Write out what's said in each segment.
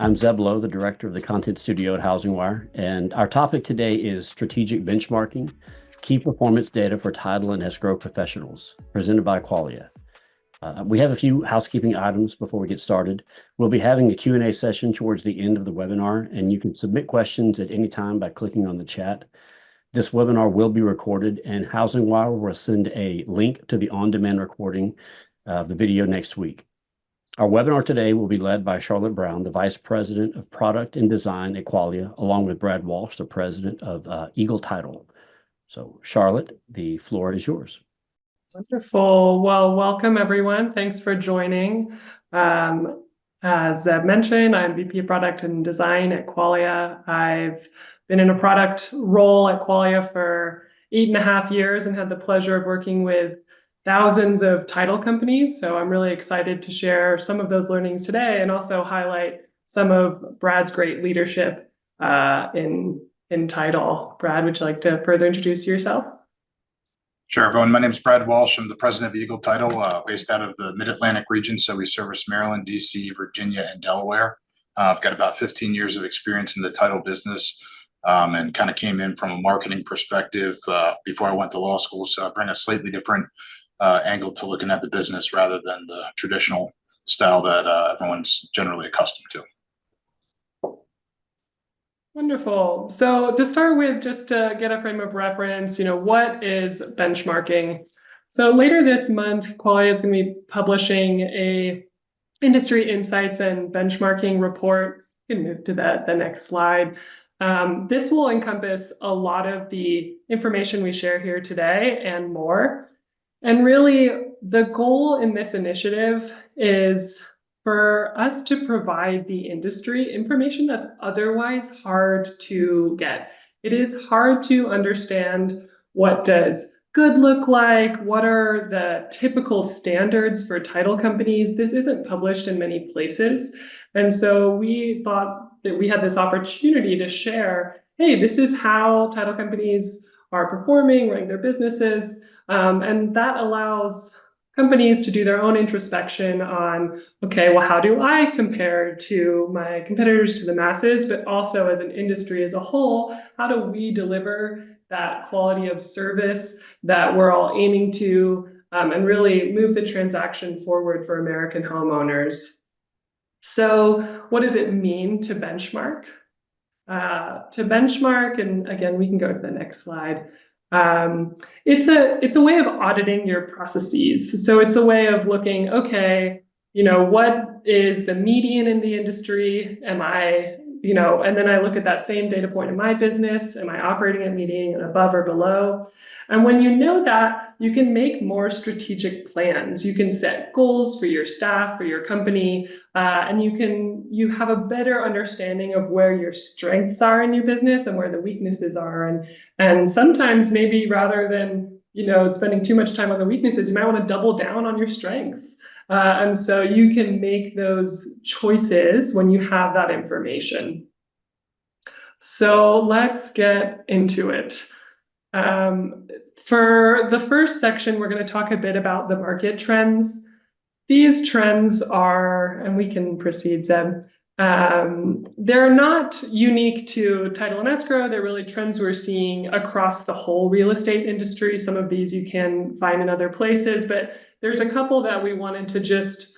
I'm Zeb Lowe, the director of the content studio at HousingWire, and our topic today is strategic benchmarking, key performance data for title and escrow professionals, presented by Qualia. We have a few housekeeping items before we get started. We'll be having a Q&A session towards the end of the webinar, and you can submit questions at any time by clicking on the chat. This webinar will be recorded, and HousingWire will send a link to the on-demand recording of the video next week. Our webinar today will be led by Charlotte Brown, the Vice President of Product and Design at Qualia, along with Brad Walsh, the President of Eagle Title. So, Charlotte, the floor is yours. Wonderful. Well, welcome everyone. Thanks for joining. As Zeb mentioned, I'm VP of Product and Design at Qualia. I've been in a product role at Qualia for 8.5 years and had the pleasure of working with thousands of title companies. So I'm really excited to share some of those learnings today and also highlight some of Brad's great leadership in title. Brad, would you like to further introduce yourself? Sure, everyone. My name is Brad Walsh. I'm the president of Eagle Title, based out of the Mid-Atlantic region. So we service Maryland, DC, Virginia, and Delaware. I've got about 15 years of experience in the title business and kind of came in from a marketing perspective before I went to law school. So I bring a slightly different angle to looking at the business rather than the traditional style that everyone's generally accustomed to. Wonderful. So to start with, just to get a frame of reference, what is benchmarking? So later this month, Qualia is going to be publishing a industry insights and benchmarking report. You can move to the next slide. This will encompass a lot of the information we share here today and more. And really, the goal in this initiative is for us to provide the industry information that's otherwise hard to get. It is hard to understand what does good look like, what are the typical standards for title companies. This isn't published in many places. And so we thought that we had this opportunity to share, hey, this is how title companies are performing, running their businesses. And that allows companies to do their own introspection on, okay, well, how do I compare to my competitors, to the masses, but also as an industry as a whole, how do we deliver that quality of service that we're all aiming to and really move the transaction forward for American homeowners? So what does it mean to benchmark? To benchmark, and again, we can go to the next slide. It's a way of auditing your processes. So it's a way of looking, okay, what is the median in the industry? Am I, and then I look at that same data point in my business. Am I operating at median, above or below? And when you know that, you can make more strategic plans. You can set goals for your staff, for your company, and you have a better understanding of where your strengths are in your business and where the weaknesses are. And sometimes maybe rather than spending too much time on the weaknesses, you might want to double down on your strengths. And so you can make those choices when you have that information. So let's get into it. For the first section, we're going to talk a bit about the market trends. These trends are, and we can proceed, Zeb, they're not unique to title and escrow. They're really trends we're seeing across the whole real estate industry. Some of these you can find in other places, but there's a couple that we wanted to just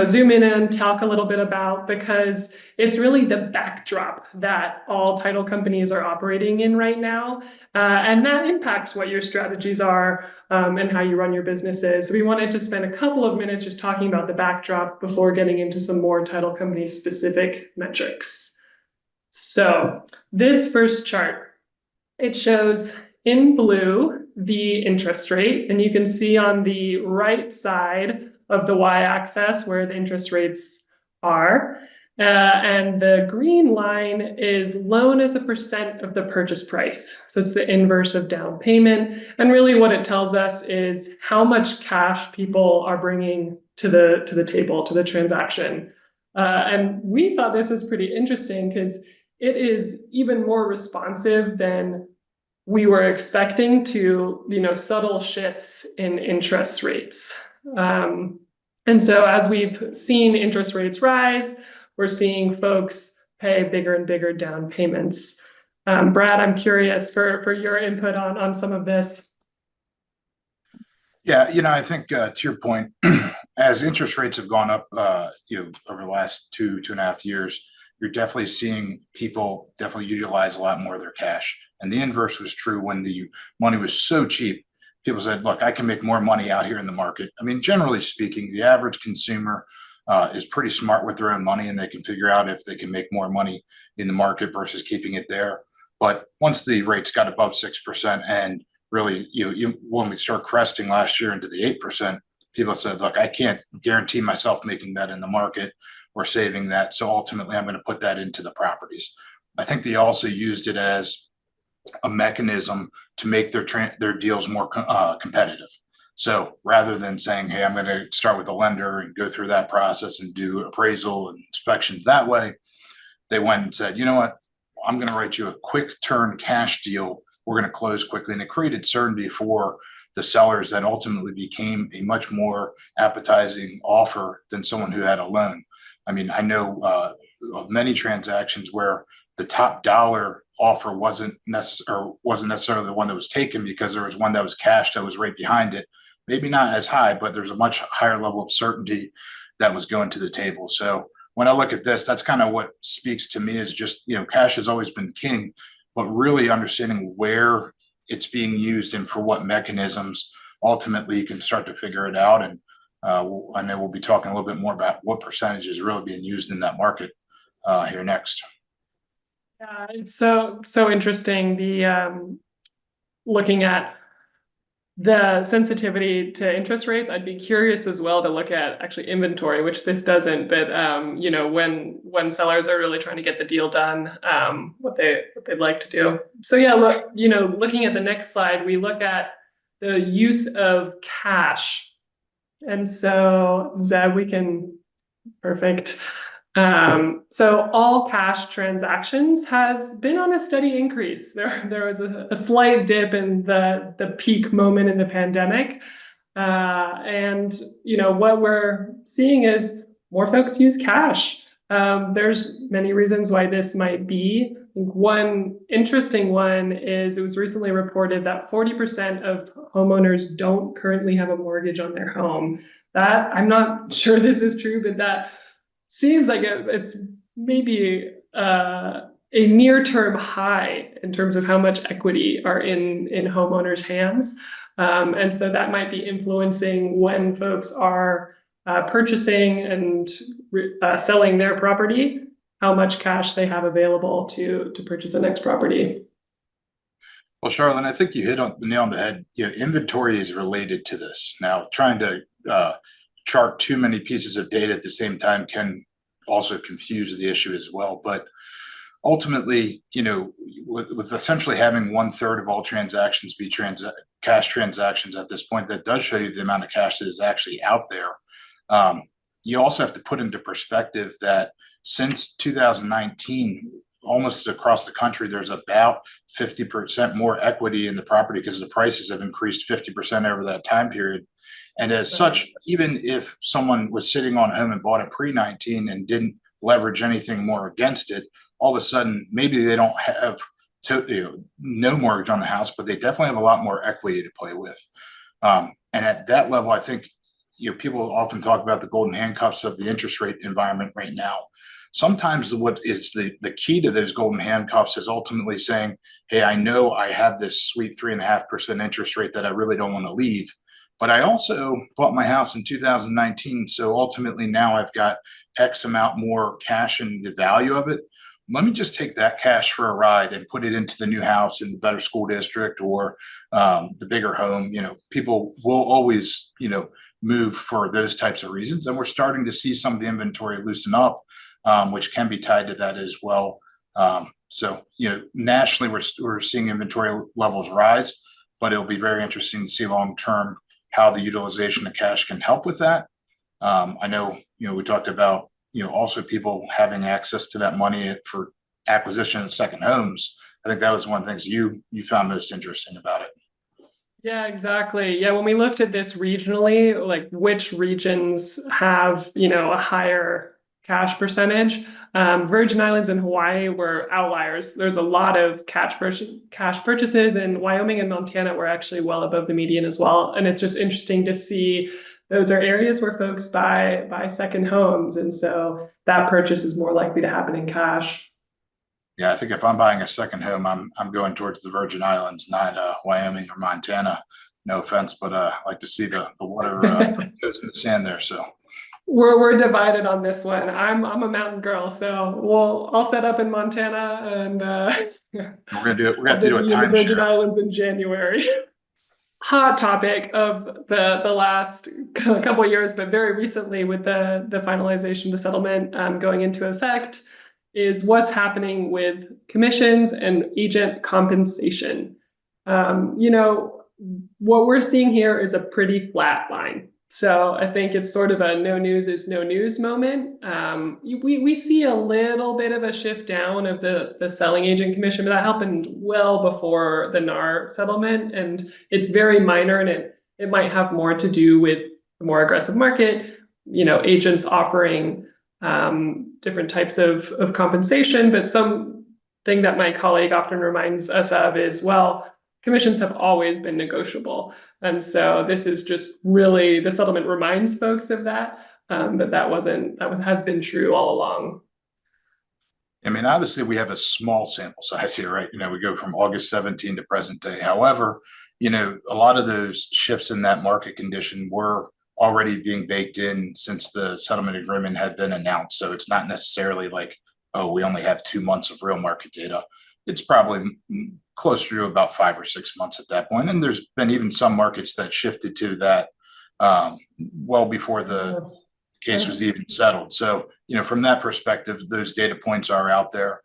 zoom in and talk a little bit about, because it's really the backdrop that all title companies are operating in right now. And that impacts what your strategies are and how you run your businesses. So we wanted to spend a couple of minutes just talking about the backdrop before getting into some more title company specific metrics. So this first chart, it shows in blue the interest rate, and you can see on the right side of the y-axis where the interest rates are. And the green line is loan as a percent of the purchase price. So it's the inverse of down payment. And really what it tells us is how much cash people are bringing to the table, to the transaction. And we thought this was pretty interesting because it is even more responsive than we were expecting to, subtle shifts in interest rates. And so as we've seen interest rates rise, we're seeing folks pay bigger and bigger down payments. Brad, I'm curious for your input on some of this. Yeah, I think to your point, as interest rates have gone up, over the last 2.5 years, you're definitely seeing people definitely utilize a lot more of their cash. And the inverse was true when the money was so cheap. People said, look, I can make more money out here in the market. I mean, generally speaking, the average consumer is pretty smart with their own money, and they can figure out if they can make more money in the market versus keeping it there. But once the rates got above 6%, and really, when we start cresting last year into the 8%, people said, look, I can't guarantee myself making that in the market or saving that. So ultimately, I'm going to put that into the properties. I think they also used it as a mechanism to make their deals more competitive. So rather than saying, hey, I'm going to start with a lender and go through that process and do appraisal and inspections that way, they went and said, you know what, I'm going to write you a quick turn cash deal. We're going to close quickly. And it created certainty for the sellers that ultimately became a much more appetizing offer than someone who had a loan. I mean, I know of many transactions where the top dollar offer wasn't necessarily the one that was taken, because there was one that was cash that was right behind it. Maybe not as high, but there's a much higher level of certainty that was going to the table. So when I look at this, that's kind of what speaks to me, is just, cash has always been king, but really understanding where it's being used and for what mechanisms. Ultimately, you can start to figure it out. And I know we'll be talking a little bit more about what percentage is really being used in that market here next. Yeah, it's so interesting. The looking at the sensitivity to interest rates, I'd be curious as well to look at actually inventory, which this doesn't. But when sellers are really trying to get the deal done, what they'd like to do. So yeah, looking at the next slide, we look at the use of cash, and so Zeb, perfect. So all cash transactions has been on a steady increase. There was a slight dip in the peak moment in the pandemic. And what we're seeing is more folks use cash. There's many reasons why this might be. One interesting one is it was recently reported that 40% of homeowners don't currently have a mortgage on their home. That, I'm not sure this is true, but that seems like it's maybe a near-term high in terms of how much equity are in homeowners' hands. And so that might be influencing when folks are purchasing and selling their property, how much cash they have available to purchase the next property. Well, Charlotte, I think you hit on the nail on the head. Inventory is related to this. Now, trying to chart too many pieces of data at the same time can also confuse the issue as well. But ultimately, with essentially having 1/3 of all transactions be cash transactions at this point, that does show you the amount of cash that is actually out there. You also have to put into perspective that since 2019, almost across the country, there's about 50% more equity in the property because the prices have increased 50% over that time period. And as such, even if someone was sitting on a home and bought it pre-19 and didn't leverage anything more against it, all of a sudden, maybe they don't have no mortgage on the house, but they definitely have a lot more equity to play with. And at that level, I think people often talk about the golden handcuffs of the interest rate environment right now. Sometimes what is the key to those golden handcuffs is ultimately saying, hey, I know I have this sweet 3.5% interest rate that I really don't want to leave. But I also bought my house in 2019. So ultimately now I've got X amount more cash and the value of it. Let me just take that cash for a ride and put it into the new house in the better school district or the bigger home. People will always, move for those types of reasons. And we're starting to see some of the inventory loosen up, which can be tied to that as well. So, nationally, we're seeing inventory levels rise, but it'll be very interesting to see long-term how the utilization of cash can help with that. I know, we talked about, also people having access to that money for acquisition of second homes. I think that was one of the things you found most interesting about it. Yeah, exactly. Yeah, when we looked at this regionally, like which regions have, a higher cash percentage. Virgin Islands and Hawaii were outliers. There's a lot of cash purchases, and Wyoming and Montana were actually well above the median as well. And it's just interesting to see those are areas where folks buy second homes, and so that purchase is more likely to happen in cash. Yeah, I think if I'm buying a second home, I'm going towards the Virgin Islands, not Wyoming or Montana. No offense, but I like to see the water goes in the sand there. So we're divided on this one. I'm a mountain girl, so I'll set up in Montana, and we're gonna do it. We're gonna do a the Virgin timeshare. Islands in January. Hot topic of the last couple of years, but very recently with the finalization, the settlement going into effect, is what's happening with commissions and agent compensation. You know, what we're seeing here is a pretty flat line. So I think it's sort of a no news is no news moment. We see a little bit of a shift down of the selling agent commission, but that happened well before the NAR settlement, and it's very minor, and it might have more to do with the more aggressive market, you know, agents offering different types of compensation. But something that my colleague often reminds us of is, well, commissions have always been negotiable. And so this is just really, the settlement reminds folks of that, but has been true all along. I mean, obviously we have a small sample size here, right? You know, we go from August 17 to present day. However, you know, a lot of those shifts in that market condition were already being baked in since the settlement agreement had been announced. So it's not necessarily like, oh, we only have 2 months of real market data. It's probably closer to about 5 or 6 months at that point. And there's been even some markets that shifted to that well before the case was even settled. So, you know, from that perspective, those data points are out there.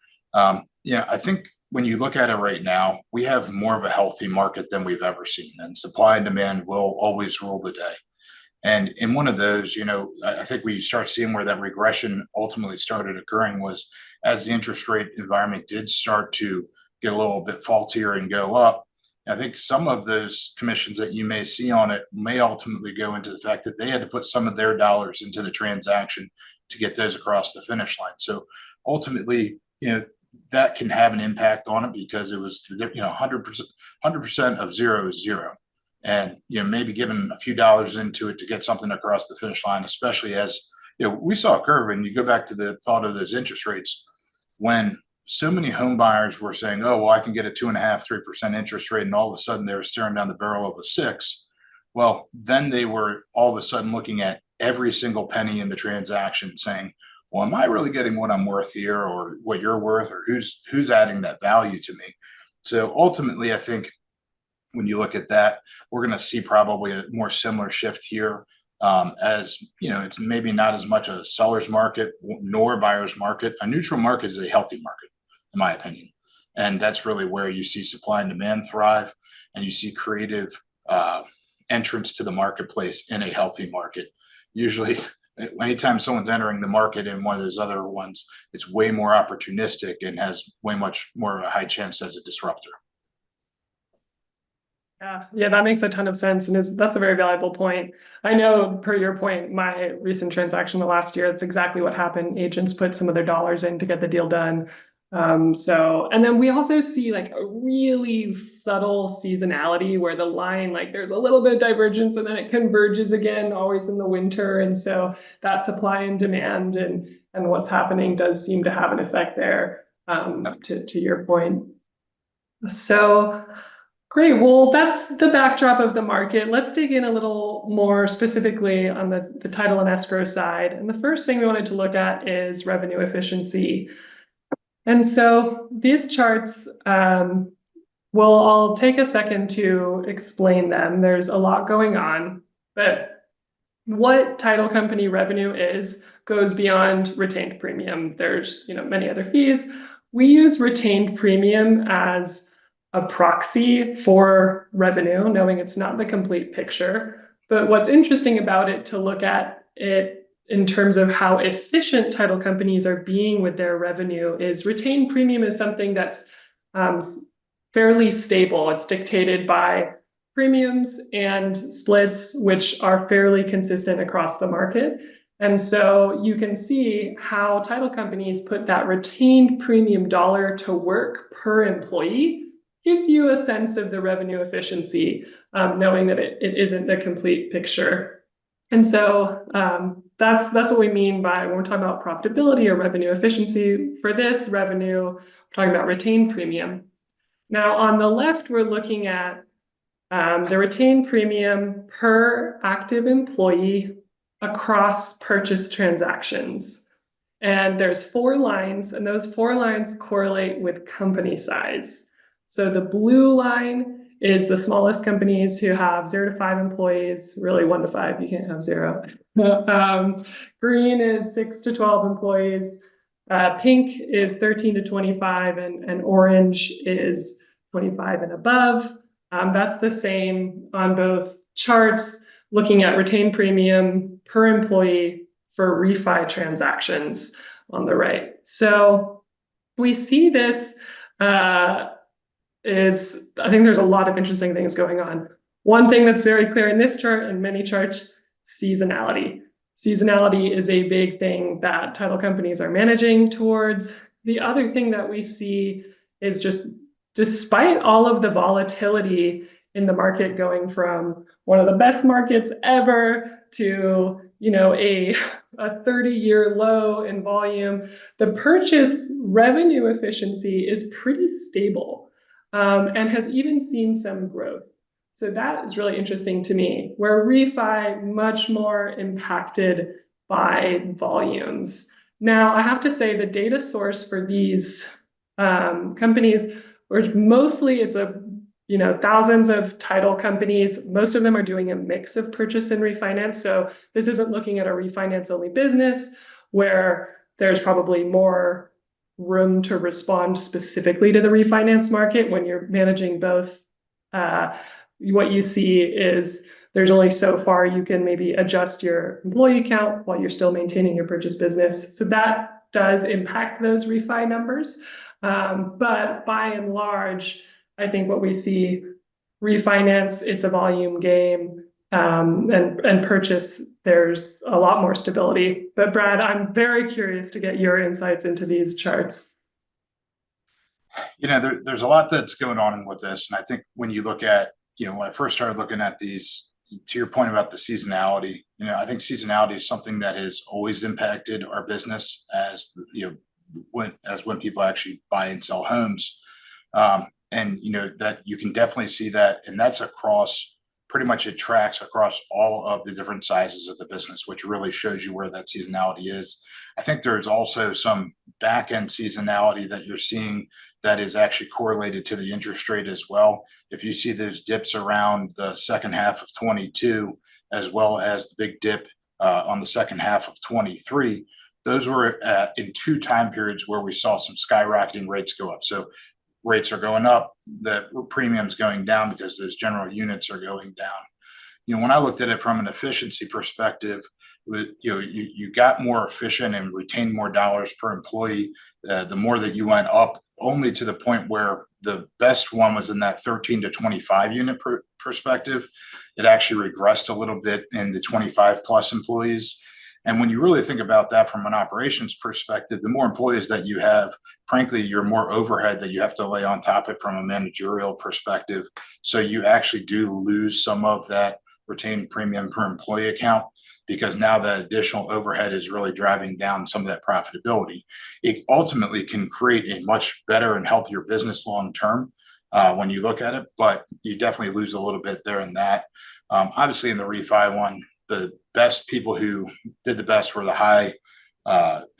You know, I think when you look at it right now, we have more of a healthy market than we've ever seen, and supply and demand will always rule the day. And in one of those, you know, I think we start seeing where that regression ultimately started occurring was as the interest rate environment did start to get a little bit faultier and go up. I think some of those commissions that you may see on it may ultimately go into the fact that they had to put some of their dollars into the transaction to get those across the finish line. So ultimately, you know, that can have an impact on it because it was, you know, 100% of zero is zero. And, you know, maybe giving a few dollars into it to get something across the finish line, especially as, you know, we saw a curve, and you go back to the thought of those interest rates when so many home buyers were saying, oh, well, I can get a 2.5%, 3% interest rate. And all of a sudden they were staring down the barrel of a 6. Well, then they were all of a sudden looking at every single penny in the transaction saying, well, am I really getting what I'm worth here, or what you're worth, or who's adding that value to me? So ultimately, I think when you look at that, we're going to see probably a more similar shift here. As you know, it's maybe not as much a seller's market nor a buyer's market. A neutral market is a healthy market, in my opinion. And that's really where you see supply and demand thrive, and you see creative entrance to the marketplace in a healthy market. Usually, anytime someone's entering the market in one of those other ones, it's way more opportunistic and has way much more of a high chance as a disruptor. Yeah, that makes a ton of sense, and that's a very valuable point. I know, per your point, my recent transaction the last year, that's exactly what happened. Agents put some of their dollars in to get the deal done. And then we also see like a really subtle seasonality where the line, like there's a little bit of divergence and then it converges again, always in the winter. And so that supply and demand and what's happening does seem to have an effect there, to your point. So great. Well, that's the backdrop of the market. Let's dig in a little more specifically on the title and escrow side. And the first thing we wanted to look at is revenue efficiency. And so these charts, I'll take a second to explain them. There's a lot going on, but what title company revenue is goes beyond retained premium. There's, many other fees. We use retained premium as a proxy for revenue, knowing it's not the complete picture. But what's interesting about it to look at it in terms of how efficient title companies are being with their revenue is retained premium is something that's fairly stable. It's dictated by premiums and splits, which are fairly consistent across the market. And so you can see how title companies put that retained premium dollar to work per employee gives you a sense of the revenue efficiency, knowing that it isn't the complete picture. And so that's what we mean by when we're talking about profitability or revenue efficiency. For this revenue, we're talking about retained premium. Now on the left, we're looking at the retained premium per active employee across purchase transactions. And there's 4 lines, and those 4 lines correlate with company size. So the blue line is the smallest companies who have 0 to 5 employees, really 1 to 5, you can't have 0. Green is 6 to 12 employees. Pink is 13 to 25, and orange is 25 and above. That's the same on both charts, looking at retained premium per employee for refi transactions on the right. So we see this I think there's a lot of interesting things going on. One thing that's very clear in this chart and many charts, seasonality. Seasonality is a big thing that title companies are managing towards. The other thing that we see is just despite all of the volatility in the market going from one of the best markets ever to, you know, a 30-year low in volume, the purchase revenue efficiency is pretty stable and has even seen some growth. So that is really interesting to me, where refi much more impacted by volumes. Now, I have to say the data source for these companies, or mostly it's thousands of title companies. Most of them are doing a mix of purchase and refinance. So this isn't looking at a refinance only business where there's probably more room to respond specifically to the refinance market. When you're managing both, what you see is there's only so far you can maybe adjust your employee count while you're still maintaining your purchase business. So that does impact those refi numbers. But by and large, I think what we see, refinance, it's a volume game, and purchase, there's a lot more stability. But Brad, I'm very curious to get your insights into these charts. There's a lot that's going on with this. And I think when you look at, when I first started looking at these, to your point about the seasonality, I think seasonality is something that has always impacted our business as, when people actually buy and sell homes. And that you can definitely see that, and that's across pretty much, it tracks across all of the different sizes of the business, which really shows you where that seasonality is. I think there's also some back end seasonality that you're seeing that is actually correlated to the interest rate as well. If you see those dips around the second half of 22, as well as the big dip on the second half of 23, those were in 2 time periods where we saw some skyrocketing rates go up. So rates are going up, the premiums going down because those general units are going down. When I looked at it from an efficiency perspective, you got more efficient and retained more dollars per employee the more that you went up, only to the point where the best one was in that 13 to 25 unit perspective. It actually regressed a little bit in the 25 plus employees. And when you really think about that from an operations perspective, the more employees that you have, frankly, you're more overhead that you have to lay on top of from a managerial perspective. So you actually do lose some of that retained premium per employee account, because now that additional overhead is really driving down some of that profitability. It ultimately can create a much better and healthier business long term when you look at it, but you definitely lose a little bit there in that. Obviously, in the refi one, the best people who did the best were the high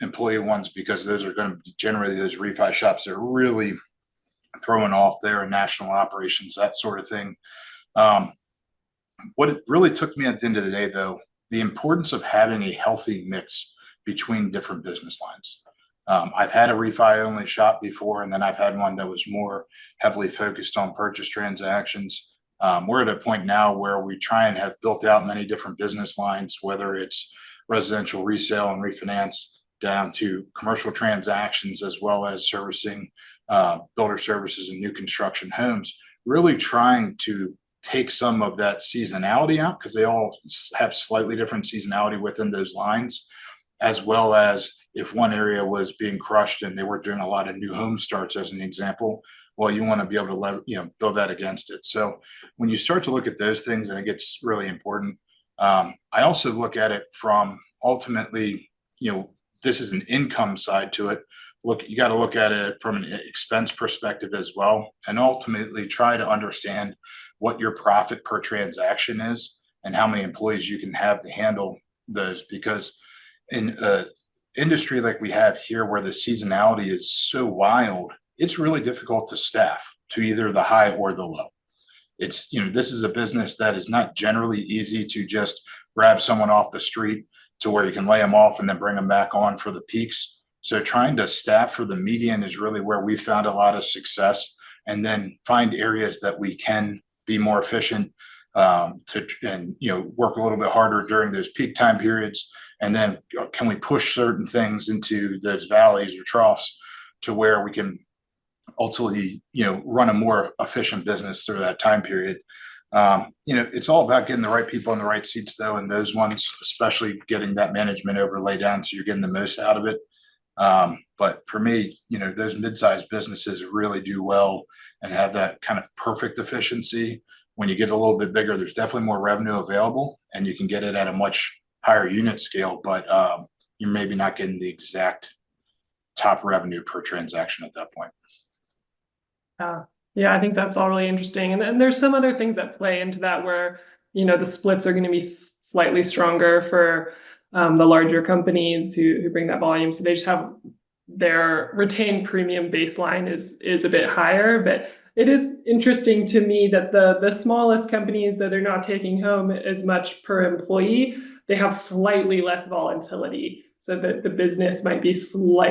employee ones, because those are going to be generally those refi shops that are really throwing off their national operations, that sort of thing. What it really took me at the end of the day, though, the importance of having a healthy mix between different business lines. I've had a refi only shop before, and then I've had one that was more heavily focused on purchase transactions. We're at a point now where we try and have built out many different business lines, whether it's residential resale and refinance down to commercial transactions, as well as servicing builder services and new construction homes, really trying to take some of that seasonality out, because they all have slightly different seasonality within those lines, as well as if one area was being crushed and they were doing a lot of new home starts, as an example, well, you want to be able to build that against it. So when you start to look at those things, I think it's really important. I also look at it from ultimately, this is an income side to it. Look, you got to look at it from an expense perspective as well, and ultimately try to understand what your profit per transaction is and how many employees you can have to handle those. Because in an industry like we have here, where the seasonality is so wild, it's really difficult to staff to either the high or the low. It's, this is a business that is not generally easy to just grab someone off the street to where you can lay them off and then bring them back on for the peaks. So trying to staff for the median is really where we found a lot of success, and then find areas that we can be more efficient and work a little bit harder during those peak time periods. And then can we push certain things into those valleys or troughs to where we can ultimately, run a more efficient business through that time period. It's all about getting the right people in the right seats, though, and those ones, especially getting that management overlay down so you're getting the most out of it. But for me, those mid-sized businesses really do well and have that kind of perfect efficiency. When you get a little bit bigger, there's definitely more revenue available, and you can get it at a much higher unit scale, but you're maybe not getting the exact top revenue per transaction at that point. Yeah, I think that's all really interesting. And there's some other things that play into that where, the splits are going to be slightly stronger for the larger companies who bring that volume. So they just have their retained premium baseline is a bit higher. But it is interesting to me that the smallest companies that are not taking home as much per employee, they have slightly less volatility. So that the business might be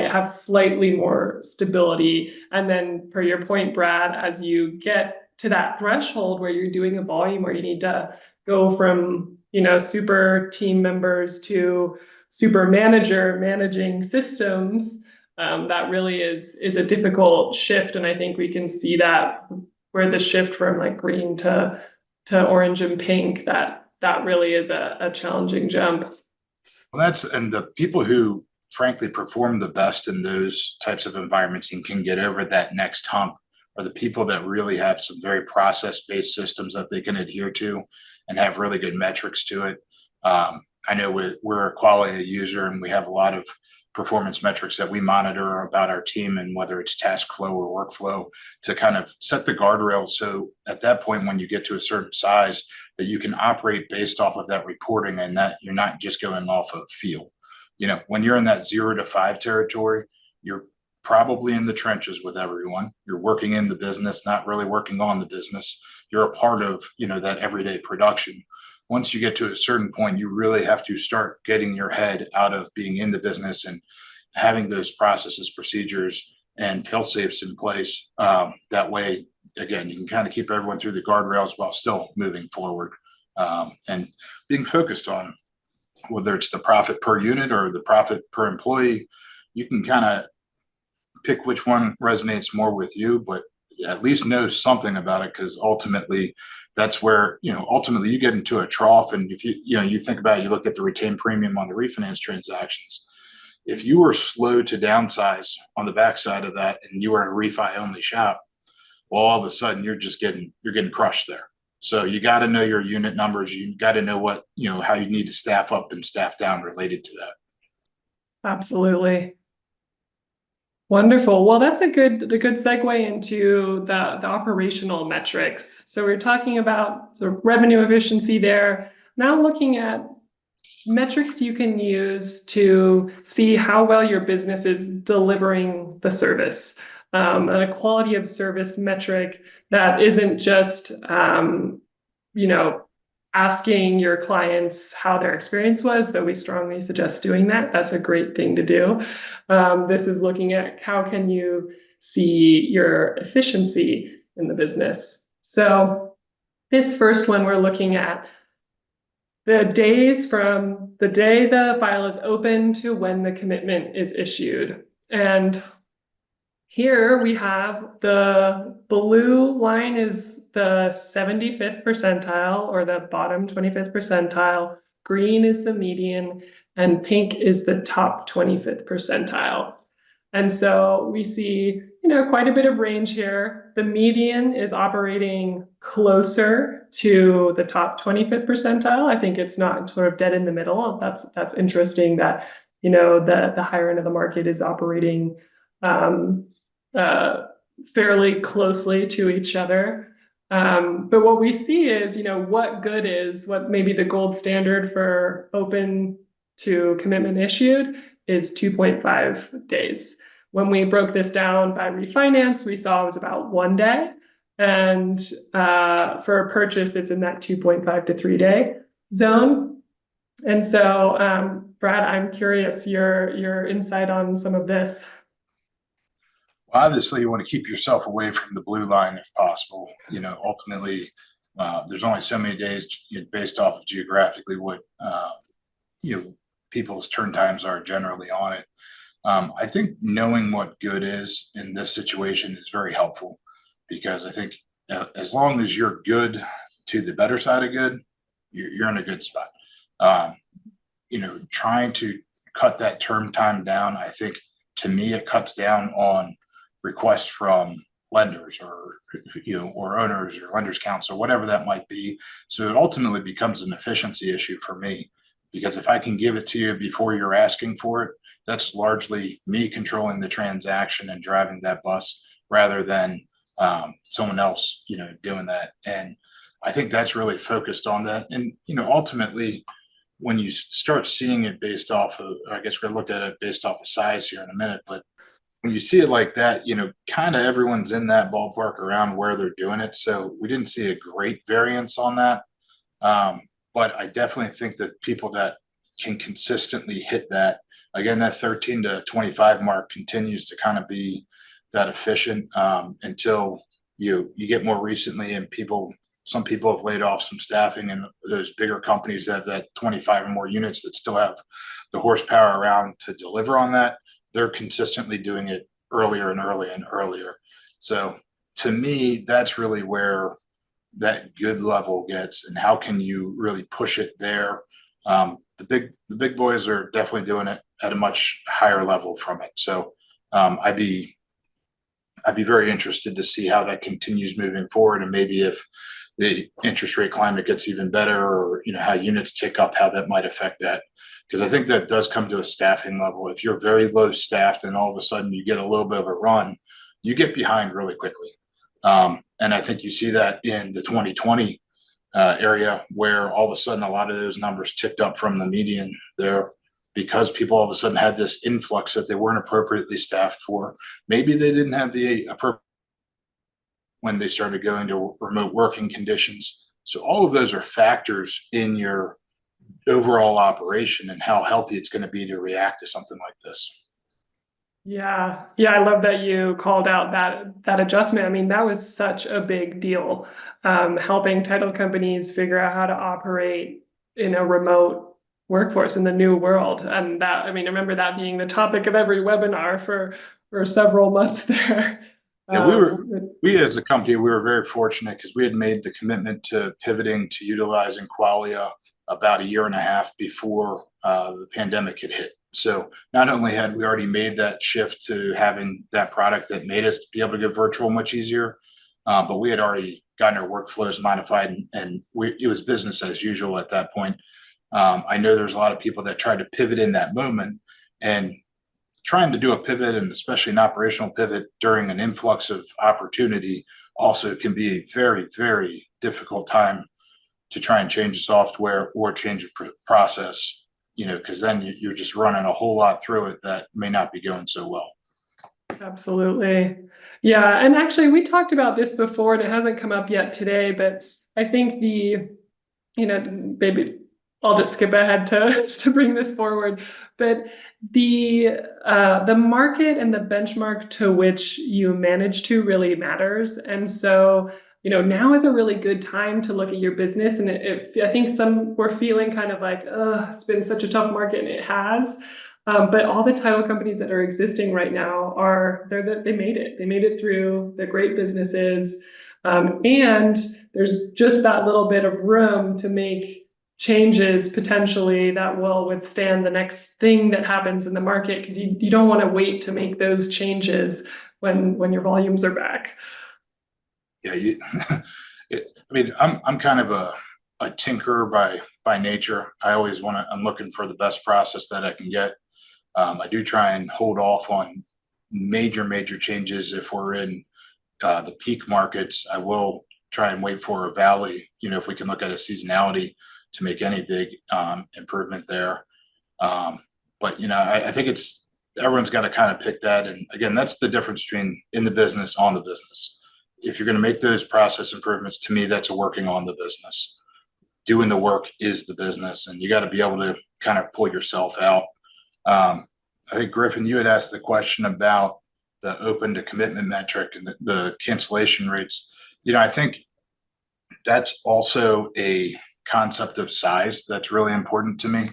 have slightly more stability. And then per your point, Brad, as you get to that threshold where you're doing a volume where you need to go from, super team members to super manager managing systems, that really is a difficult shift. And I think we can see that where the shift from like green to orange and pink, that really is a challenging jump. Well, and the people who frankly perform the best in those types of environments and can get over that next hump are the people that really have some very process-based systems that they can adhere to and have really good metrics to it. I know we're a quality user, and we have a lot of performance metrics that we monitor about our team, and whether it's task flow or workflow, to kind of set the guardrails. So at that point, when you get to a certain size, that you can operate based off of that reporting, and that you're not just going off of feel. When you're in that 0 to 5 territory, you're probably in the trenches with everyone. You're working in the business, not really working on the business. You're a part of, that everyday production. Once you get to a certain point, you really have to start getting your head out of being in the business and having those processes, procedures, and fail safes in place. That way, again, you can kind of keep everyone through the guardrails while still moving forward, and being focused on whether it's the profit per unit or the profit per employee. You can kind of pick which one resonates more with you, but at least know something about it, because ultimately that's where, ultimately you get into a trough. And if you think about it, you look at the retained premium on the refinance transactions. If you were slow to downsize on the backside of that and you were a refi only shop, well, all of a sudden you're getting crushed there. So you got to know your unit numbers. You got to know what, how you need to staff up and staff down related to that. Absolutely. Wonderful. Well, that's a good segue into the operational metrics. So we're talking about sort of revenue efficiency there. Now looking at metrics you can use to see how well your business is delivering the service. And a quality of service metric that isn't just, asking your clients how their experience was, though we strongly suggest doing that. That's a great thing to do. This is looking at how can you see your efficiency in the business. So this first one, we're looking at the days from the day the file is open to when the commitment is issued. And Here we have the blue line is the 75th percentile or the bottom 25th percentile. Green is the median and pink is the top 25th percentile. And so we see, quite a bit of range here. The median is operating closer to the top 25th percentile. I think it's not sort of dead in the middle. That's interesting that, the higher end of the market is operating fairly closely to each other. But what we see is, what good is what maybe the gold standard for open to commitment issued is 2.5 days. When we broke this down by refinance, we saw it was about 1 day. And for a purchase, it's in that 2.5 to 3 day zone. And so, Brad, I'm curious your insight on some of this. Obviously, you want to keep yourself away from the blue line if possible. Ultimately, there's only so many days based off of geographically what people's turn times are generally on it. I think knowing what good is in this situation is very helpful, because I think as long as you're good to the better side of good, you're in a good spot. Trying to cut that term time down, I think to me it cuts down on requests from lenders or owners or lenders council, whatever that might be. So it ultimately becomes an efficiency issue for me, because if I can give it to you before you're asking for it, that's largely me controlling the transaction and driving that bus rather than someone else, doing that. And I think that's really focused on that. And, ultimately, when you start seeing it based off of, I guess we're going to look at it based off of size here in a minute, but when you see it like that, kind of everyone's in that ballpark around where they're doing it. So we didn't see a great variance on that. But I definitely think that people that can consistently hit that, again, that 13 to 25 mark continues to kind of be that efficient until you get more recently and some people have laid off some staffing, and those bigger companies that have that 25 or more units that still have the horsepower around to deliver on that, they're consistently doing it earlier and earlier and earlier. So to me, that's really where that good level gets, and how can you really push it there. The big boys are definitely doing it at a much higher level from it. So I'd be very interested to see how that continues moving forward, and maybe if the interest rate climate gets even better, or how units tick up, how that might affect that. Because I think that does come to a staffing level. If you're very low staffed and all of a sudden you get a little bit of a run, you get behind really quickly. And I think you see that in the 2020 area, where all of a sudden a lot of those numbers ticked up from the median there, because people all of a sudden had this influx that they weren't appropriately staffed for. Maybe they didn't have the appropriate when they started going to remote working conditions. So all of those are factors in your overall operation and how healthy it's going to be to react to something like this. Yeah, I love that you called out that adjustment. I mean, that was such a big deal, helping title companies figure out how to operate in a remote workforce in the new world. And that, I remember that being the topic of every webinar for several months there. Yeah, we as a company, we were very fortunate because we had made the commitment to pivoting to utilizing Qualia about 1.5 years before the pandemic had hit. So not only had we already made that shift to having that product that made us be able to go virtual much easier, but we had already gotten our workflows modified, and it was business as usual at that point. I know there's a lot of people that tried to pivot in that moment, and trying to do a pivot, and especially an operational pivot during an influx of opportunity, also can be a very, very difficult time to try and change the software or change a process, because then you're just running a whole lot through it that may not be going so well. Absolutely. Yeah. And actually, we talked about this before and it hasn't come up yet today, but I think maybe I'll just skip ahead to bring this forward. But the market and the benchmark to which you manage to really matters. And so, now is a really good time to look at your business. And I think some were feeling kind of like, it's been such a tough market, and it has. But all the title companies that are existing right now they made it. They made it through. They're great businesses. And there's just that little bit of room to make changes potentially that will withstand the next thing that happens in the market, because you don't want to wait to make those changes when your volumes are back. Yeah, I mean, I'm kind of a tinkerer by nature. I'm looking for the best process that I can get. I do try and hold off on major changes. If we're in the peak markets, I will try and wait for a valley, if we can look at a seasonality to make any big improvement there. But I think everyone's got to kind of pick that. And again, that's the difference between in the business, on the business. If you're going to make those process improvements, to me, that's a working on the business. Doing the work is the business, and you got to be able to kind of pull yourself out. I think, Griffin, you had asked the question about the open to commitment metric and the cancellation rates. I think that's also a concept of size that's really important to me.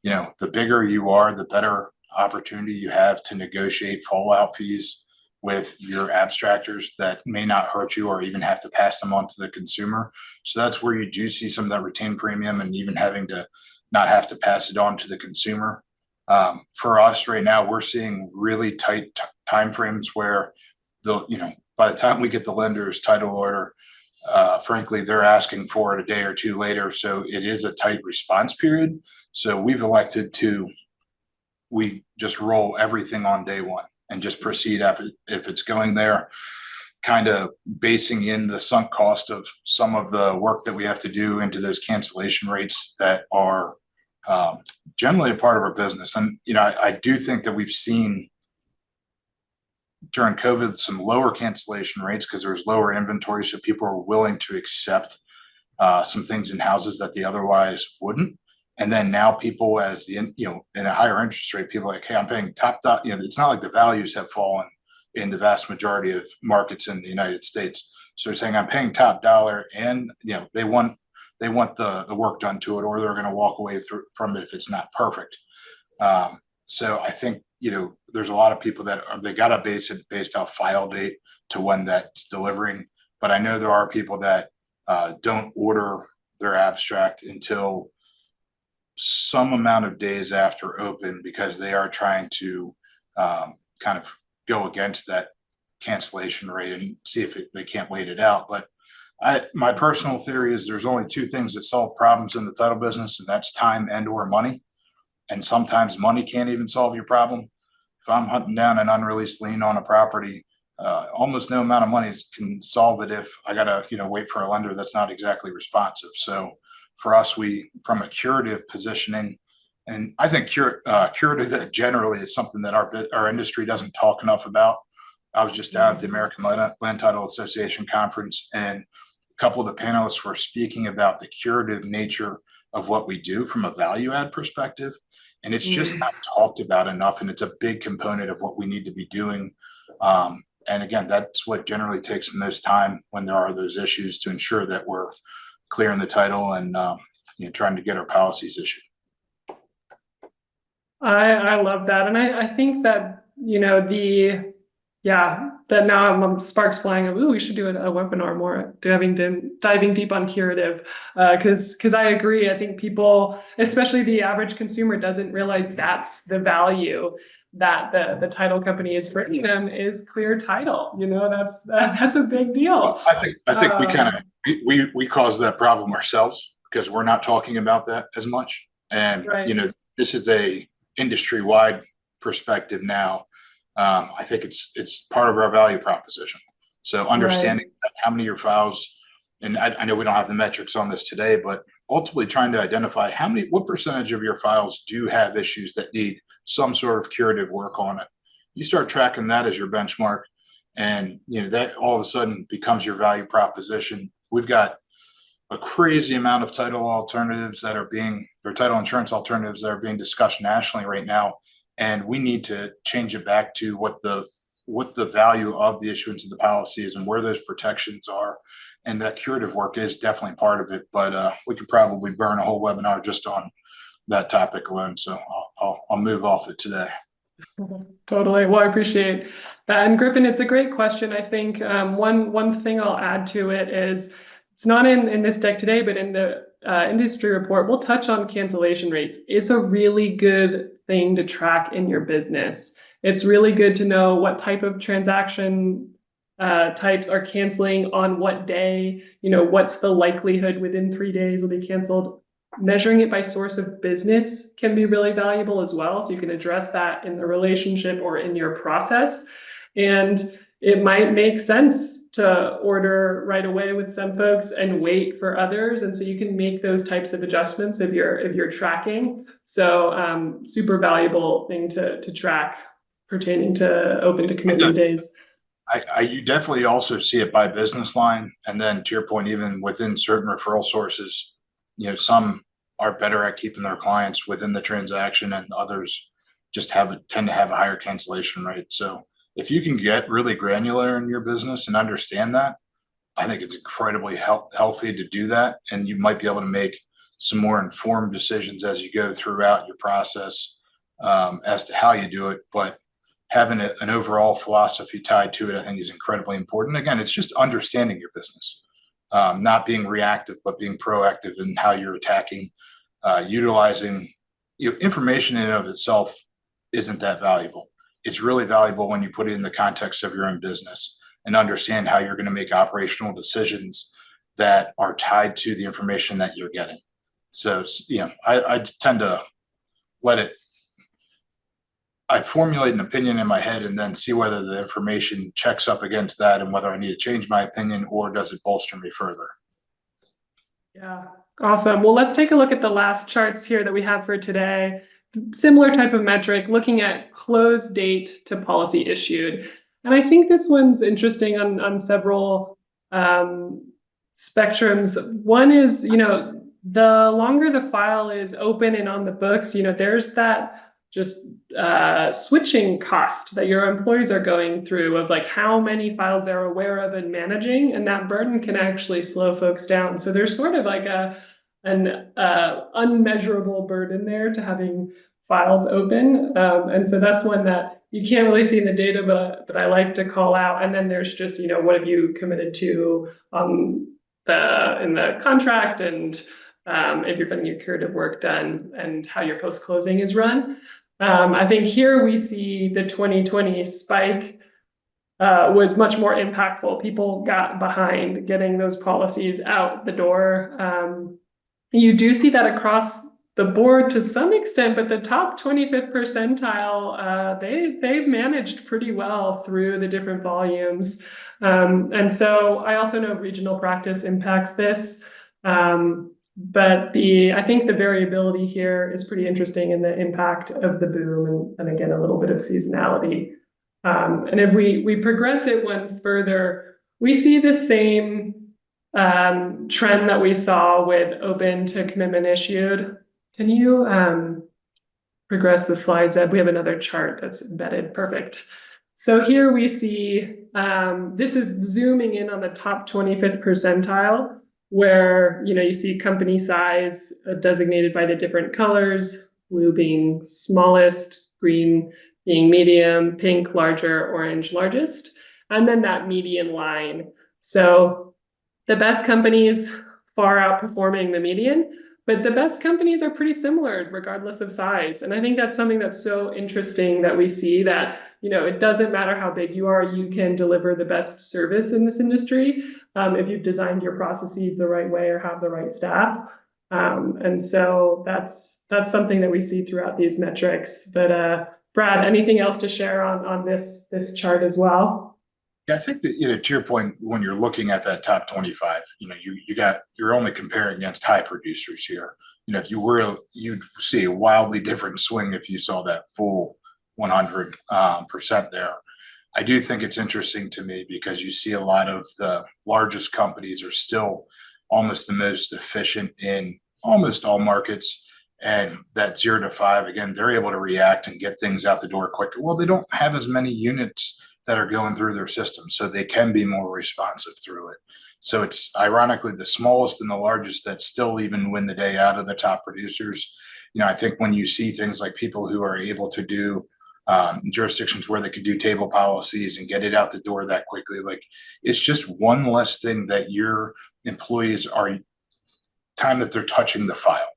The bigger you are, the better opportunity you have to negotiate fallout fees with your abstractors that may not hurt you or even have to pass them on to the consumer. So that's where you do see some of that retained premium and even having to not have to pass it on to the consumer. For us right now, we're seeing really tight timeframes where by the time we get the lender's title order, frankly, they're asking for it a day or two later. So it is a tight response period. So we've elected we just roll everything on day one and just proceed if it's going there, kind of basing in the sunk cost of some of the work that we have to do into those cancellation rates that are generally a part of our business. And, I do think that we've seen during COVID some lower cancellation rates because there's lower inventory. So people are willing to accept some things in houses that they otherwise wouldn't. And then now people, in a higher interest rate, people are like, hey, I'm paying top dollar. It's not like the values have fallen in the vast majority of markets in the United States. So they're saying I'm paying top dollar, and they want the work done to it, or they're going to walk away from it if it's not perfect. So I think there's a lot of people that they got to base it based off file date to when that's delivering. But I know there are people that don't order their abstract until some amount of days after open because they are trying to kind of go against that cancellation rate and see if they can't wait it out. But my personal theory is there's only two things that solve problems in the title business, and that's time and or money. And sometimes money can't even solve your problem. If I'm hunting down an unreleased lien on a property, almost no amount of money can solve it if I got to wait for a lender that's not exactly responsive. So for us, from a curative positioning, and I think curative generally is something that our industry doesn't talk enough about. I was just down at the American Land Title Association conference, and a couple of the panelists were speaking about the curative nature of what we do from a value add perspective. And it's just not talked about enough. And it's a big component of what we need to be doing. And again, that's what generally takes the most time when there are those issues to ensure that we're clearing the title and trying to get our policies issued. I love that. And I think that, that now sparks flying of, we should do a webinar more diving deep on curative. Because I agree. I think people, especially the average consumer, doesn't realize that's the value that the title company is bringing them is clear title. That's a big deal. Well, I think we kind of we cause that problem ourselves because we're not talking about that as much. And right. This is a industry-wide perspective now. I think it's part of our value proposition. So understanding how many of your files, and I know we don't have the metrics on this today, but ultimately trying to identify what percentage of your files do have issues that need some sort of curative work on it. You start tracking that as your benchmark, and that all of a sudden becomes your value proposition. We've got a crazy amount of title alternatives title insurance alternatives that are being discussed nationally right now. And we need to change it back to what the value of the issuance of the policy is and where those protections are. And that curative work is definitely part of it. But we could probably burn a whole webinar just on that topic alone. So I'll move off it today. Totally. Well, I appreciate that. And Griffin, it's a great question. I think one thing I'll add to it is it's not in this deck today, but in the industry report, we'll touch on cancellation rates. It's a really good thing to track in your business. It's really good to know what type of transaction types are canceling on what day, what's the likelihood within 3 days will be canceled. Measuring it by source of business can be really valuable as well. So you can address that in the relationship or in your process. And it might make sense to order right away with some folks and wait for others. And so you can make those types of adjustments if you're tracking. So super valuable thing to track pertaining to open to commitment days. You definitely also see it by business line. And then to your point, even within certain referral sources, some are better at keeping their clients within the transaction and others just tend to have a higher cancellation rate. So if you can get really granular in your business and understand that, I think it's incredibly healthy to do that. And you might be able to make some more informed decisions as you go throughout your process as to how you do it. But having an overall philosophy tied to it, I think is incredibly important. Again, it's just understanding your business. Not being reactive, but being proactive in how you're attacking, utilizing information in and of itself isn't that valuable. It's really valuable when you put it in the context of your own business and understand how you're going to make operational decisions that are tied to the information that you're getting. So, I tend to I formulate an opinion in my head and then see whether the information checks up against that and whether I need to change my opinion or does it bolster me further. Yeah, awesome. Well, let's take a look at the last charts here that we have for today. Similar type of metric, looking at close date to policy issued. And I think this one's interesting on several spectrums. One is, the longer the file is open and on the books, there's that just switching cost that your employees are going through of like how many files they're aware of and managing, and that burden can actually slow folks down. So there's sort of like an unmeasurable burden there to having files open, and so that's one that you can't really see in the data, but I like to call out. And then there's just what have you committed to in the contract, and if you're getting your curative work done, and how your post-closing is run. I think here we see the 2020 spike was much more impactful. People got behind getting those policies out the door. You do see that across the board to some extent, but the top 25th percentile, they've managed pretty well through the different volumes. And so I also know regional practice impacts this. But I think the variability here is pretty interesting in the impact of the boom, and again, a little bit of seasonality. And if we progress it one further, we see the same trend that we saw with open to commitment issued. Can you progress the slides, Ed? We have another chart that's embedded. Perfect. So here we see, this is zooming in on the top 25th percentile, where you see company size designated by the different colors, blue being smallest, green being medium, pink larger, orange largest, and then that median line. So the best companies far outperforming the median, but the best companies are pretty similar regardless of size. And I think that's something that's so interesting, that we see that it doesn't matter how big you are, you can deliver the best service in this industry if you've designed your processes the right way or have the right staff. And so that's something that we see throughout these metrics. But Brad, anything else to share on this chart as well? Yeah, I think that to your point, when you're looking at that top 25, you're only comparing against high producers here. If you'd see a wildly different swing if you saw that full 100% there. I do think it's interesting to me because you see a lot of the largest companies are still almost the most efficient in almost all markets. And that 0 to 5, again, they're able to react and get things out the door quicker. Well, they don't have as many units that are going through their system, so they can be more responsive through it. So it's ironically the smallest and the largest that still even win the day out of the top producers. I think when you see things like people who are able to do jurisdictions where they can do table policies and get it out the door that quickly, like it's just one less thing that your employees are time that they're touching the file.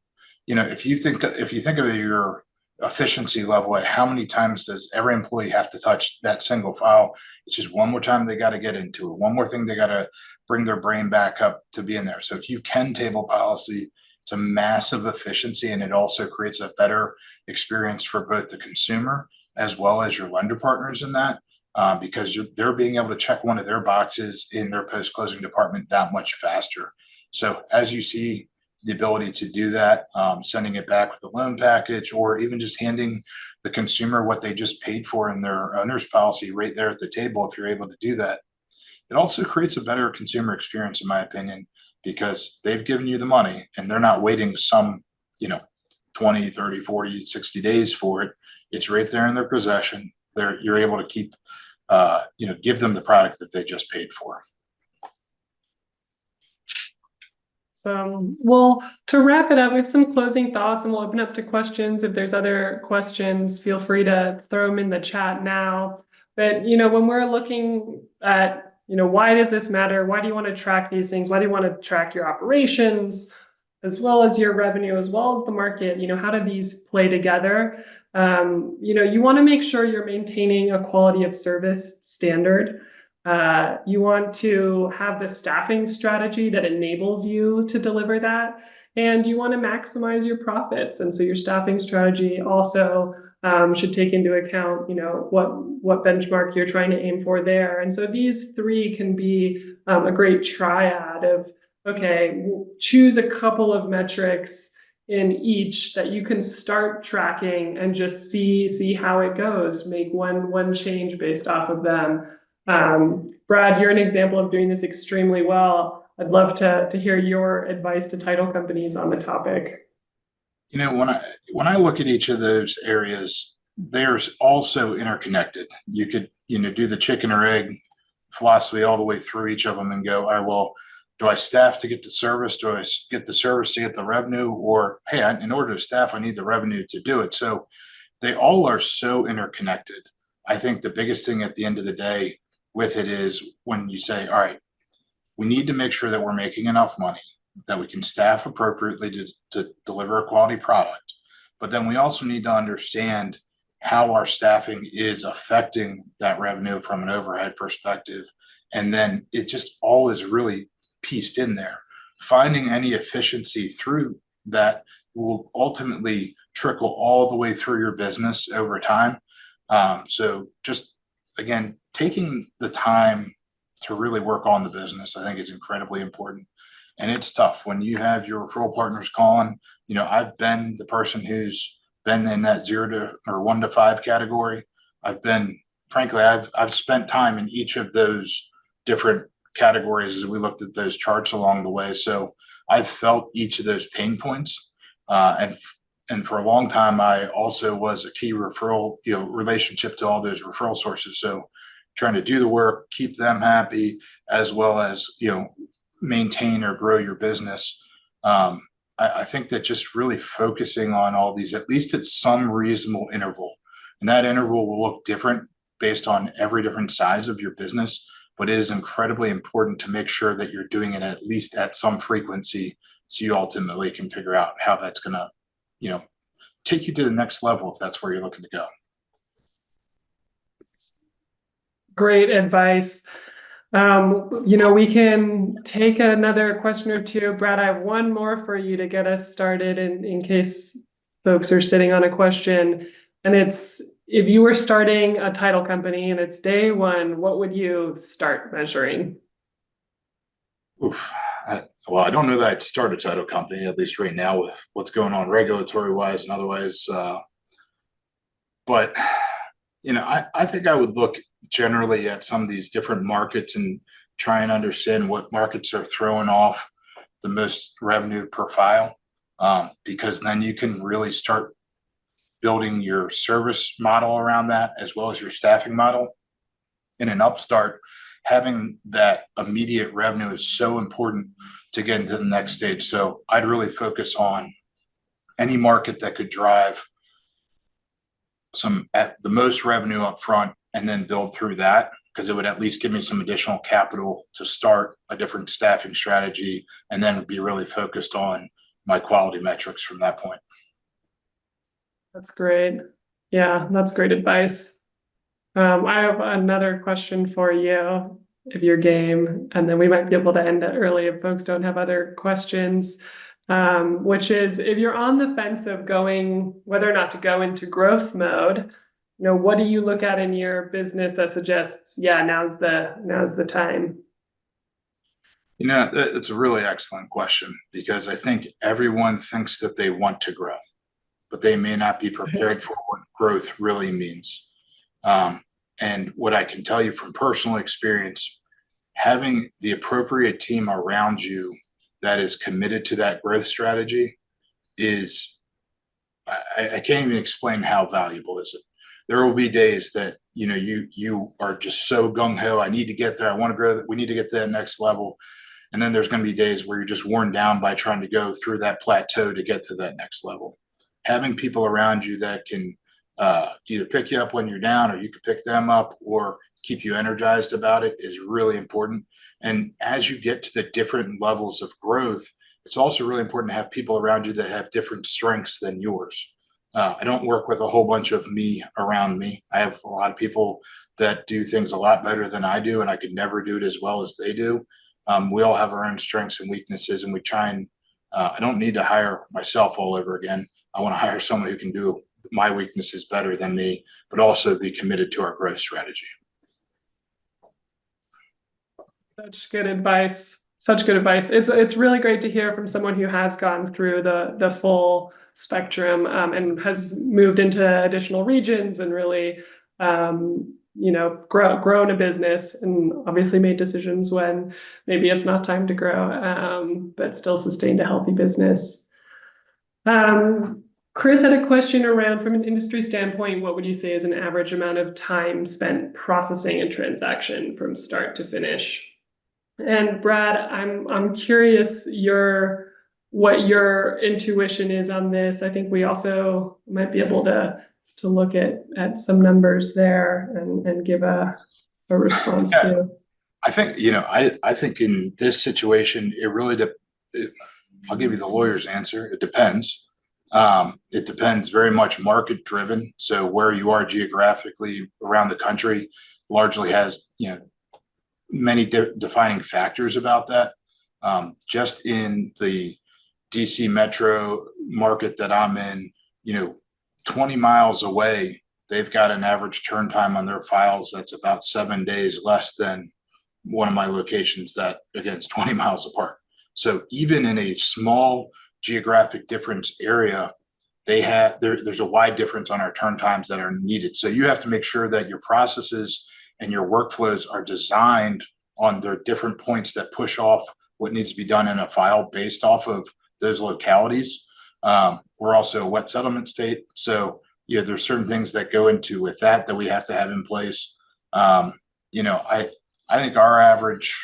If you think of your efficiency level at how many times does every employee have to touch that single file, it's just one more time they got to get into it, one more thing they got to bring their brain back up to be in there. So if you can table policy, it's a massive efficiency, and it also creates a better experience for both the consumer as well as your lender partners in that, because they're being able to check one of their boxes in their post-closing department that much faster. So as you see the ability to do that, sending it back with a loan package, or even just handing the consumer what they just paid for in their owner's policy right there at the table, if you're able to do that, it also creates a better consumer experience, in my opinion, because they've given you the money and they're not waiting some, 20, 30, 40, 60 days for it. It's right there in their possession. You're able to keep, give them the product that they just paid for. So, well, to wrap it up, we have some closing thoughts and we'll open up to questions. If there's other questions, feel free to throw them in the chat now. But, when we're looking at, why does this matter? Why do you want to track these things? Why do you want to track your operations as well as your revenue, as well as the market? How do these play together? You want to make sure you're maintaining a quality of service standard. You want to have the staffing strategy that enables you to deliver that, and you want to maximize your profits. And so your staffing strategy also should take into account, what benchmark you're trying to aim for there. And so these three can be a great triad of, okay, choose a couple of metrics in each that you can start tracking and just see how it goes. Make one change based off of them. Brad, you're an example of doing this extremely well. I'd love to hear your advice to title companies on the topic. When I look at each of those areas, they're also interconnected. You could, do the chicken or egg philosophy all the way through each of them and go, all right, well, do I staff to get the service? Do I get the service to get the revenue? Or, hey, in order to staff, I need the revenue to do it. So they all are so interconnected. I think the biggest thing at the end of the day with it is when you say, all right, we need to make sure that we're making enough money, that we can staff appropriately to deliver a quality product. But then we also need to understand how our staffing is affecting that revenue from an overhead perspective. And then it just all is really pieced in there. Finding any efficiency through that will ultimately trickle all the way through your business over time. So just, again, taking the time to really work on the business, I think is incredibly important. And it's tough when you have your referral partners calling. I've been the person who's been in that 0 to 1 to 5 category. I've spent time in each of those different categories as we looked at those charts along the way. So I've felt each of those pain points. And for a long time, I also was a key referral, relationship to all those referral sources. So trying to do the work, keep them happy, as well as, maintain or grow your business. I think that just really focusing on all these, at least at some reasonable interval, and that interval will look different based on every different size of your business, but it is incredibly important to make sure that you're doing it at least at some frequency, so you ultimately can figure out how that's going to, take you to the next level if that's where you're looking to go. Great advice. We can take another question or two. Brad, I have one more for you to get us started in case folks are sitting on a question. And it's, if you were starting a title company and it's day one, what would you start measuring? I don't know that I'd start a title company, at least right now with what's going on regulatory wise and otherwise. But, I think I would look generally at some of these different markets and try and understand what markets are throwing off the most revenue per file, because then you can really start building your service model around that as well as your staffing model. In an upstart, having that immediate revenue is so important to get into the next stage. So I'd really focus on any market that could drive some at the most revenue up front and then build through that, because it would at least give me some additional capital to start a different staffing strategy and then be really focused on my quality metrics from that point. That's great. Yeah, that's great advice. I have another question for you, if you're game, and then we might be able to end it early if folks don't have other questions. Which is, if you're on the fence of whether or not to go into growth mode, what do you look at in your business that suggests, yeah, now's the time? It's a really excellent question, because I think everyone thinks that they want to grow, but they may not be prepared for what growth really means. And what I can tell you from personal experience, having the appropriate team around you that is committed to that growth strategy is, I can't even explain how valuable is it. There will be days that, you are just so gung-ho, I need to get there, I want to grow, we need to get to that next level. And then there's going to be days where you're just worn down by trying to go through that plateau to get to that next level. Having people around you that can either pick you up when you're down, or you can pick them up, or keep you energized about it, is really important. And as you get to the different levels of growth, it's also really important to have people around you that have different strengths than yours. I don't work with a whole bunch of me around me. I have a lot of people that do things a lot better than I do, and I could never do it as well as they do. We all have our own strengths and weaknesses, and we try and I don't need to hire myself all over again. I want to hire someone who can do my weaknesses better than me, but also be committed to our growth strategy. Such good advice. Such good advice. It's really great to hear from someone who has gone through the full spectrum, and has moved into additional regions and really grown a business, and obviously made decisions when maybe it's not time to grow, but still sustained a healthy business. Chris had a question around, from an industry standpoint, what would you say is an average amount of time spent processing a transaction from start to finish? And Brad, I'm curious what your intuition is on this. I think we also might be able to look at some numbers there and give a response to. I think, I think in this situation, I'll give you the lawyer's answer. It depends. It depends very much market driven. So where you are geographically around the country largely has, many defining factors about that. Just in the DC metro market that I'm in, 20 miles away, they've got an average turn time on their files that's about 7 days less than one of my locations that, again, is 20 miles apart. So even in a small geographic difference area, there's a wide difference on our turn times that are needed. So you have to make sure that your processes and your workflows are designed on their different points that push off what needs to be done in a file based off of those localities. We're also a wet settlement state. So, there's certain things that go into with that we have to have in place. I think our average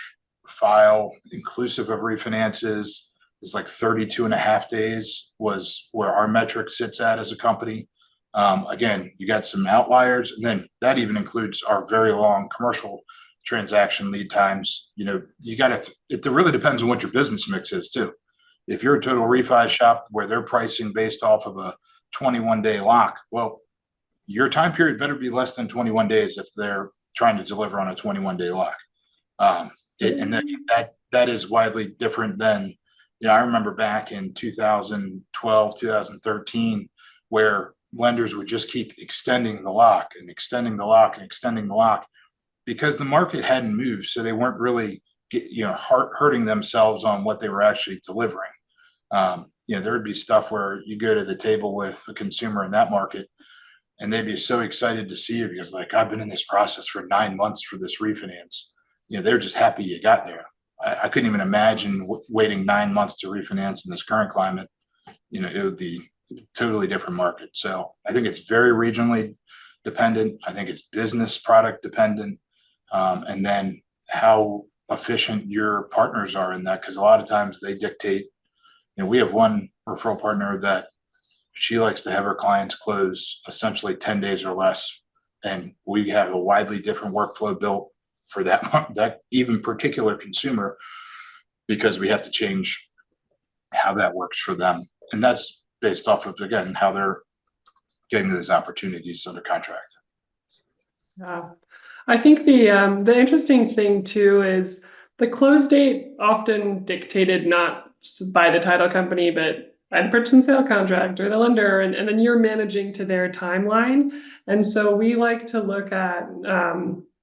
file, inclusive of refinances, is like 32 and a half days was where our metric sits at as a company. Again, you got some outliers, and then that even includes our very long commercial transaction lead times. It really depends on what your business mix is too. If you're a total refi shop where they're pricing based off of a 21-day lock, well, your time period better be less than 21 days if they're trying to deliver on a 21-day lock. And that is widely different than, I remember back in 2012, 2013, where lenders would just keep extending the lock and extending the lock and extending the lock because the market hadn't moved. So they weren't really, hurting themselves on what they were actually delivering. There would be stuff where you go to the table with a consumer in that market and they'd be so excited to see you because, like, I've been in this process for 9 months for this refinance. They're just happy you got there. I couldn't even imagine waiting 9 months to refinance in this current climate. It would be a totally different market. So I think it's very regionally dependent. I think it's business product dependent. And then how efficient your partners are in that, because a lot of times they dictate. We have one referral partner that she likes to have her clients close essentially 10 days or less. And we have a widely different workflow built for that even particular consumer, because we have to change how that works for them. And that's based off of, again, how they're getting those opportunities under contract. Yeah. I think the interesting thing too is the close date often dictated not just by the title company, but by the purchase and sale contract or the lender, and then you're managing to their timeline. And so we like to look at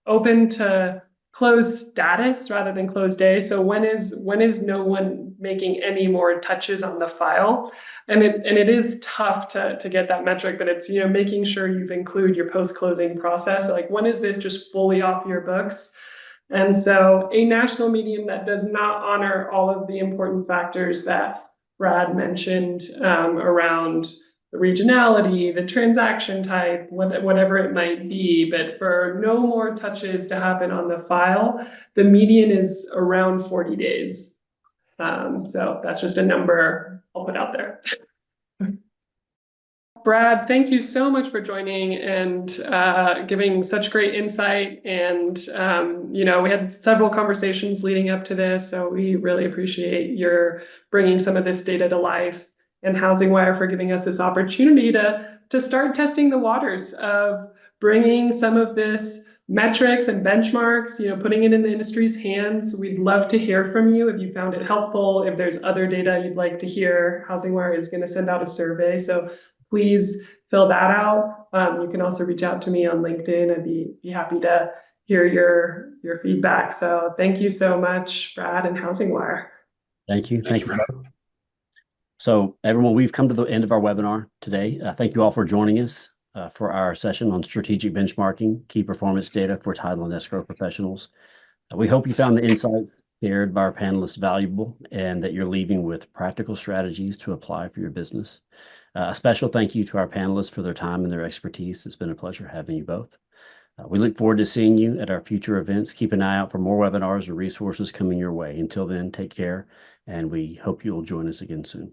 open to close status rather than close day. So when is no one making any more touches on the file? And it is tough to get that metric, but it's, making sure you've included your post-closing process. Like, when is this just fully off your books? And so a national medium that does not honor all of the important factors that Brad mentioned around the regionality, the transaction type, whatever it might be, but for no more touches to happen on the file, the median is around 40 days. So that's just a number I'll put out there. Brad, thank you so much for joining and giving such great insight. And, we had several conversations leading up to this, so we really appreciate your bringing some of this data to life, and HousingWire for giving us this opportunity to start testing the waters of bringing some of this metrics and benchmarks, putting it in the industry's hands. We'd love to hear from you if you found it helpful. If there's other data you'd like to hear, HousingWire is going to send out a survey, so please fill that out. You can also reach out to me on LinkedIn. I'd be happy to hear your feedback. So thank you so much, Brad and HousingWire. Thank you. Thank you. So everyone, we've come to the end of our webinar today. Thank you all for joining us for our session on strategic benchmarking, key performance data for title and escrow professionals. We hope you found the insights shared by our panelists valuable, and that you're leaving with practical strategies to apply for your business. A special thank you to our panelists for their time and their expertise. It's been a pleasure having you both. We look forward to seeing you at our future events. Keep an eye out for more webinars or resources coming your way. Until then, take care, and we hope you'll join us again soon.